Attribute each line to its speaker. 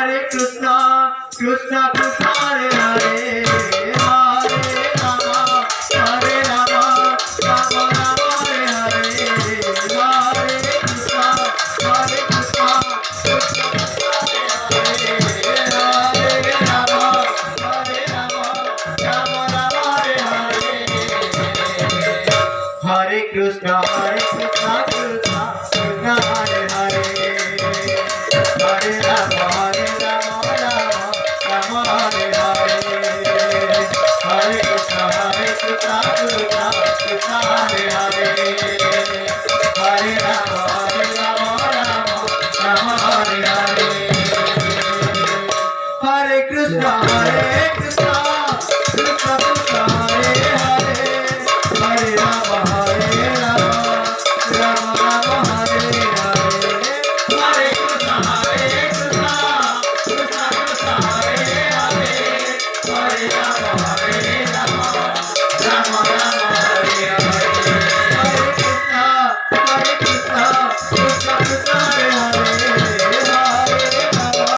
Speaker 1: Hare Krishna, Krishna Krishna Hare Hare, Hare Rama, Hare Rama, Rama Rama Hare Hare, Hare Krishna, Krishna Krishna Hare Hare, Hare Rama, Hare Rama, Rama Rama Hare Hare, Hare Krishna, Krishna Krishna Hare Hare, Hare Rama.